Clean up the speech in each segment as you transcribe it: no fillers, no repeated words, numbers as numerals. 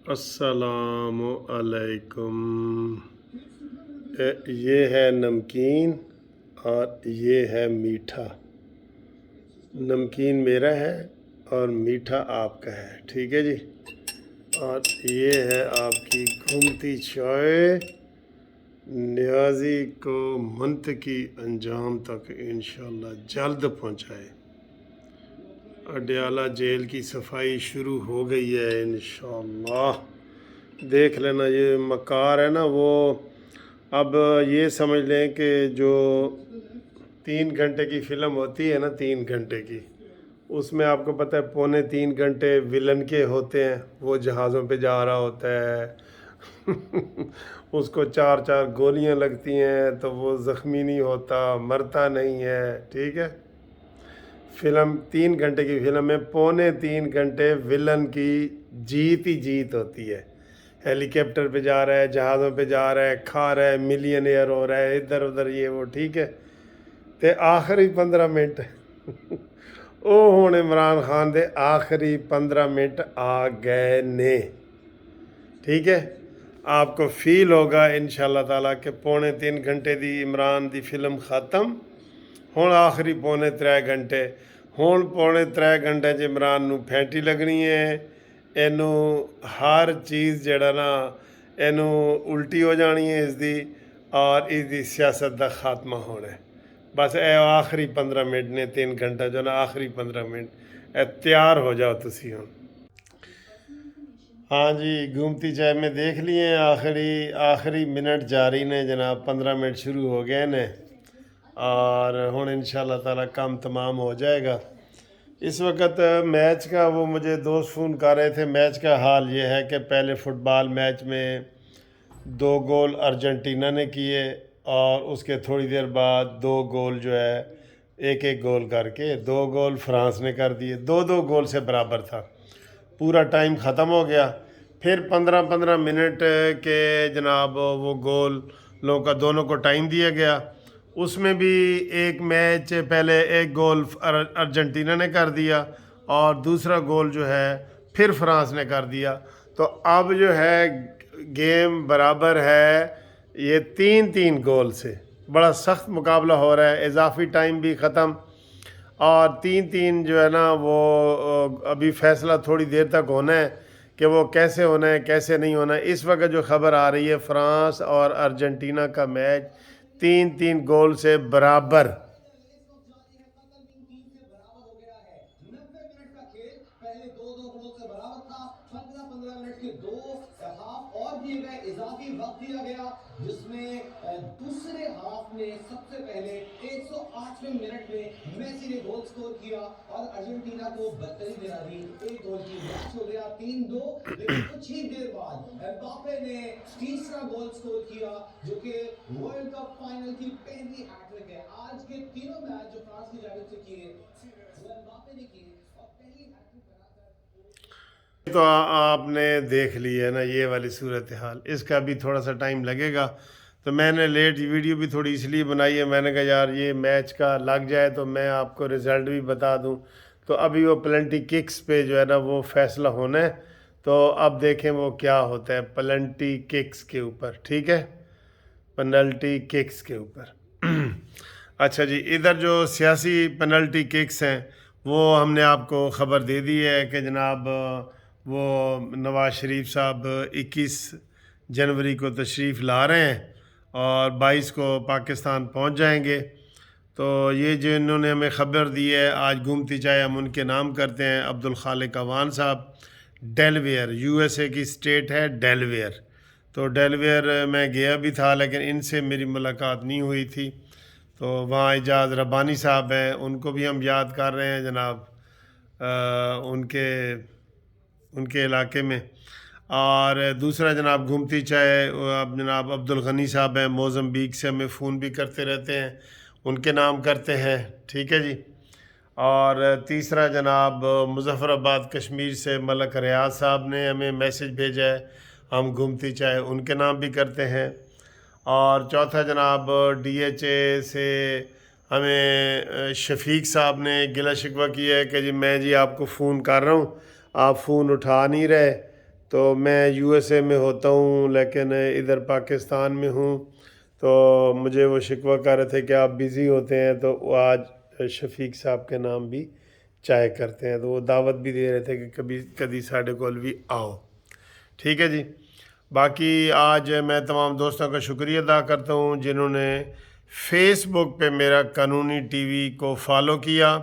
السلام علیکم۔ یہ ہے نمکین اور یہ ہے میٹھا۔ نمکین میرا ہے اور میٹھا آپ کا ہے، ٹھیک ہے جی۔ اور یہ ہے آپ کی گھومتی چائے، نیازی کو منطقی انجام تک انشاءاللہ جلد پہنچائے۔ اڈیالہ جیل کی صفائی شروع ہو گئی ہے انشاءاللہ۔ دیکھ لینا، یہ مکار ہے نا، وہ اب یہ سمجھ لیں کہ جو 3 گھنٹے کی فلم ہوتی ہے نا، 3 گھنٹے کی، اس میں آپ کو پتہ ہے 2.25 گھنٹے ولن کے ہوتے ہیں۔ وہ جہازوں پہ جا رہا ہوتا ہے اس کو 4 گولیاں لگتی ہیں تو وہ زخمی نہیں ہوتا، مرتا نہیں ہے، ٹھیک ہے۔ فلم 3 گھنٹے کی فلم میں 2.25 گھنٹے ولن کی جیت ہی جیت ہوتی ہے۔ ہیلی کاپٹر پہ جا رہا ہے، جہازوں پہ جا رہا ہے، کھا رہا ہے، ملین ایئر ہو رہا ہے، ادھر ادھر یہ وہ، ٹھیک ہے۔ تے آخری 15 منٹ او ہون عمران خان دے آخری 15 منٹ آ گئے نے، ٹھیک ہے۔ آپ کو فیل ہوگا انشاءاللہ تعالیٰ کہ 2.25 گھنٹے دی عمران دی فلم ختم، ہون آخری 2.75 گھنٹے، ہون 2.75 گھنٹے عمران نو پھینٹی لگنی ہے، اینو ہر چیز جڑا نا اینو الٹی ہو جانی ہے اس دی، اور اس دی سیاست دا خاتمہ ہونا ہے۔ بس اے آخری 15 منٹ نے، 3 گھنٹہ جو نا آخری 15 منٹ، اے تیار ہو جاؤ تسی ہوں۔ ہاں جی، گھومتی چائے میں دیکھ لیے آخری منٹ جاری نے جناب، 15 منٹ شروع ہو گئے نے، اور ہوں انشاءاللہ تعالیٰ کام تمام ہو جائے گا۔ اس وقت میچ کا وہ مجھے دوست فون کر رہے تھے، میچ کا حال یہ ہے کہ پہلے فٹ بال میچ میں 2 گول ارجنٹینا نے کیے، اور اس کے تھوڑی دیر بعد 2 گول جو ہے ایک گول کر کے 2 گول فرانس نے کر دیے، 2 گول سے برابر تھا۔ پورا ٹائم ختم ہو گیا، پھر 15 منٹ کے جناب وہ گول لوگوں کا دونوں کو ٹائم دیا گیا۔ اس میں بھی ایک میچ پہلے 1 گول ارجنٹینا نے کر دیا، اور دوسرا گول جو ہے پھر فرانس نے کر دیا۔ تو اب جو ہے گیم برابر ہے، یہ 3 گول سے بڑا سخت مقابلہ ہو رہا ہے۔ اضافی ٹائم بھی ختم، اور 3 جو ہے نا وہ ابھی فیصلہ تھوڑی دیر تک ہونا ہے کہ وہ کیسے ہونا ہے کیسے نہیں ہونا ہے۔ اس وقت جو خبر آ رہی ہے، فرانس اور ارجنٹینا کا میچ 3 گول سے برابر۔ اور دیے گئے، اضافی وقت دیا گیا، جس میں دوسرے ہاف میں سب سے پہلے 108ویں منٹ میں میسی نے گول سکور کیا اور ارجنٹینا کو برتری دلا دی۔ 1 گول کی میچ ہو گیا 3-2، لیکن کچھ ہی دیر بعد امباپے نے تیسرا گول سکور کیا، جو کہ ورلڈ کپ فائنل کی پہلی ہیٹرک ہے۔ آج کے تینوں میچ جو فرانس کی جانب سے کیے وہ امباپے نے کیے، اور پہلی ہیٹرک بنا کر تو آپ نے دیکھ لی ہے نا یہ والی صورتحال۔ اس کا بھی تھوڑا سا ٹائم لگے گا، تو میں نے لیٹ ویڈیو بھی تھوڑی اس لیے بنائی ہے، میں نے کہا یار یہ میچ کا لگ جائے تو میں آپ کو رزلٹ بھی بتا دوں۔ تو ابھی وہ پلنٹی ککس پہ جو ہے نا وہ فیصلہ ہونا ہے، تو اب دیکھیں وہ کیا ہوتا ہے پلنٹی ککس کے اوپر، ٹھیک ہے، پنلٹی ککس کے اوپر۔ اچھا جی، ادھر جو سیاسی پنلٹی ککس ہیں وہ ہم نے آپ کو خبر دے دی ہے کہ جناب وہ نواز شریف صاحب 21 جنوری کو تشریف لا رہے ہیں، اور 22 کو پاکستان پہنچ جائیں گے۔ تو یہ جو انہوں نے ہمیں خبر دی ہے، آج گھومتی چائے ہم ان کے نام کرتے ہیں، عبدالخالق اوان صاحب، ڈیلویئر، USA کی اسٹیٹ ہے ڈیلویئر۔ تو ڈیلویئر میں گیا بھی تھا، لیکن ان سے میری ملاقات نہیں ہوئی تھی۔ تو وہاں اعجاز ربانی صاحب ہیں، ان کو بھی ہم یاد کر رہے ہیں جناب، ان کے علاقے میں۔ اور دوسرا جناب گھومتی چائے اب جناب عبدالغنی صاحب ہیں، موزمبیق سے ہمیں فون بھی کرتے رہتے ہیں، ان کے نام کرتے ہیں، ٹھیک ہے جی۔ اور تیسرا جناب مظفر آباد کشمیر سے ملک ریاض صاحب نے ہمیں میسج بھیجا ہے، ہم گھومتی چائے ان کے نام بھی کرتے ہیں۔ اور چوتھا جناب DHA سے ہمیں شفیق صاحب نے گلہ شکوہ کیا ہے کہ جی میں جی آپ کو فون کر رہا ہوں، آپ فون اٹھا نہیں رہے، تو میں USA میں ہوتا ہوں لیکن ادھر پاکستان میں ہوں، تو مجھے وہ شکوہ کر رہے تھے کہ آپ بیزی ہوتے ہیں، تو وہ آج شفیق صاحب کے نام بھی چائے کرتے ہیں، تو وہ دعوت بھی دے رہے تھے کہ کبھی ساڈے کول بھی آؤ. ٹھیک ہے جی. باقی آج میں تمام دوستوں کا شکریہ ادا کرتا ہوں جنہوں نے فیس بک پہ میرا قانونی ٹی وی کو فالو کیا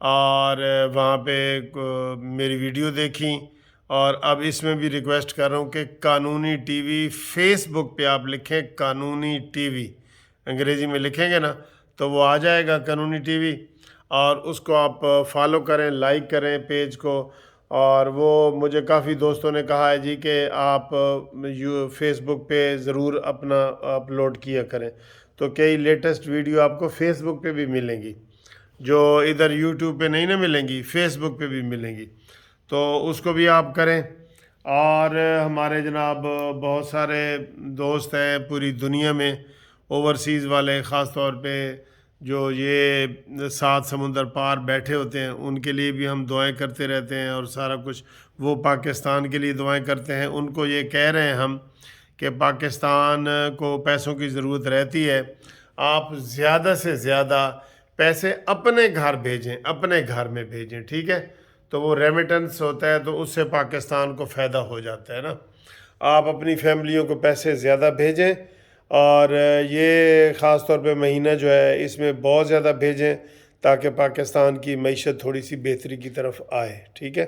اور وہاں پہ میری ویڈیو دیکھیں، اور اب اس میں بھی ریکویسٹ کر رہا ہوں کہ قانونی ٹی وی فیس بک پہ آپ لکھیں قانونی ٹی وی، انگریزی میں لکھیں گے نا تو وہ آ جائے گا قانونی ٹی وی، اور اس کو آپ فالو کریں، لائک کریں پیج کو. اور وہ مجھے کافی دوستوں نے کہا ہے جی کہ آپ فیس بک پہ ضرور اپنا اپلوڈ کیا کریں، تو کئی لیٹسٹ ویڈیو آپ کو فیس بک پہ بھی ملیں گی جو ادھر یوٹیوب پہ نہیں نہ ملیں گی، فیس بک پہ بھی ملیں گی، تو اس کو بھی آپ کریں. اور ہمارے جناب بہت سارے دوست ہیں پوری دنیا میں، اوورسیز والے، خاص طور پہ جو یہ 7 سمندر پار بیٹھے ہوتے ہیں، ان کے لیے بھی ہم دعائیں کرتے رہتے ہیں، اور سارا کچھ وہ پاکستان کے لیے دعائیں کرتے ہیں. ان کو یہ کہہ رہے ہیں ہم کہ پاکستان کو پیسوں کی ضرورت رہتی ہے، آپ زیادہ سے زیادہ پیسے اپنے گھر بھیجیں، اپنے گھر میں بھیجیں. ٹھیک ہے، تو وہ ریمیٹنس ہوتا ہے تو اس سے پاکستان کو فائدہ ہو جاتا ہے نا. آپ اپنی فیملیوں کو پیسے زیادہ بھیجیں، اور یہ خاص طور پہ مہینہ جو ہے اس میں بہت زیادہ بھیجیں تاکہ پاکستان کی معیشت تھوڑی سی بہتری کی طرف آئے. ٹھیک ہے،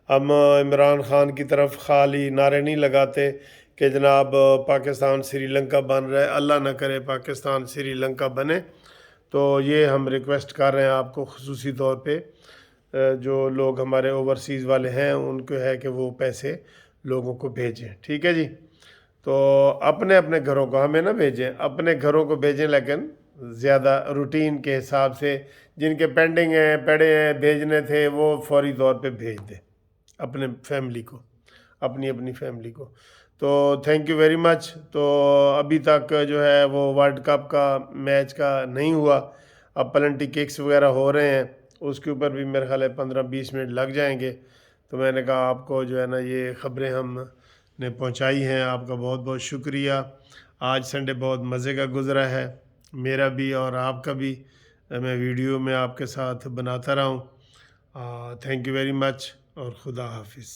ہم عمران خان کی طرف خالی نعرے نہیں لگاتے کہ جناب پاکستان سری لنکا بن رہا ہے، اللہ نہ کرے پاکستان سری لنکا بنے. تو یہ ہم ریکویسٹ کر رہے ہیں آپ کو خصوصی طور پہ، جو لوگ ہمارے اوورسیز والے ہیں ان کو ہے کہ وہ پیسے لوگوں کو بھیجیں. ٹھیک ہے جی. تو اپنے اپنے گھروں کو ہمیں نہ بھیجیں، اپنے گھروں کو بھیجیں، لیکن زیادہ روٹین کے حساب سے جن کے پینڈنگ ہیں، پڑے ہیں، بھیجنے تھے، وہ فوری طور پہ بھیج دیں اپنے فیملی کو، اپنی فیملی کو. تو تھینک یو ویری مچ. تو ابھی تک جو ہے وہ ورلڈ کپ کا میچ کا نہیں ہوا، اب پلنٹی ککس وغیرہ ہو رہے ہیں، اس کے اوپر بھی میرے خیال ہے 15-20 منٹ لگ جائیں گے. تو میں نے کہا آپ کو جو ہے نا یہ خبریں ہم نے پہنچائی ہیں. آپ کا بہت بہت شکریہ. آج سنڈے بہت مزے کا گزرا ہے، میرا بھی اور آپ کا بھی. میں ویڈیو میں آپ کے ساتھ بناتا رہا ہوں. تھینک یو ویری مچ، اور خدا حافظ.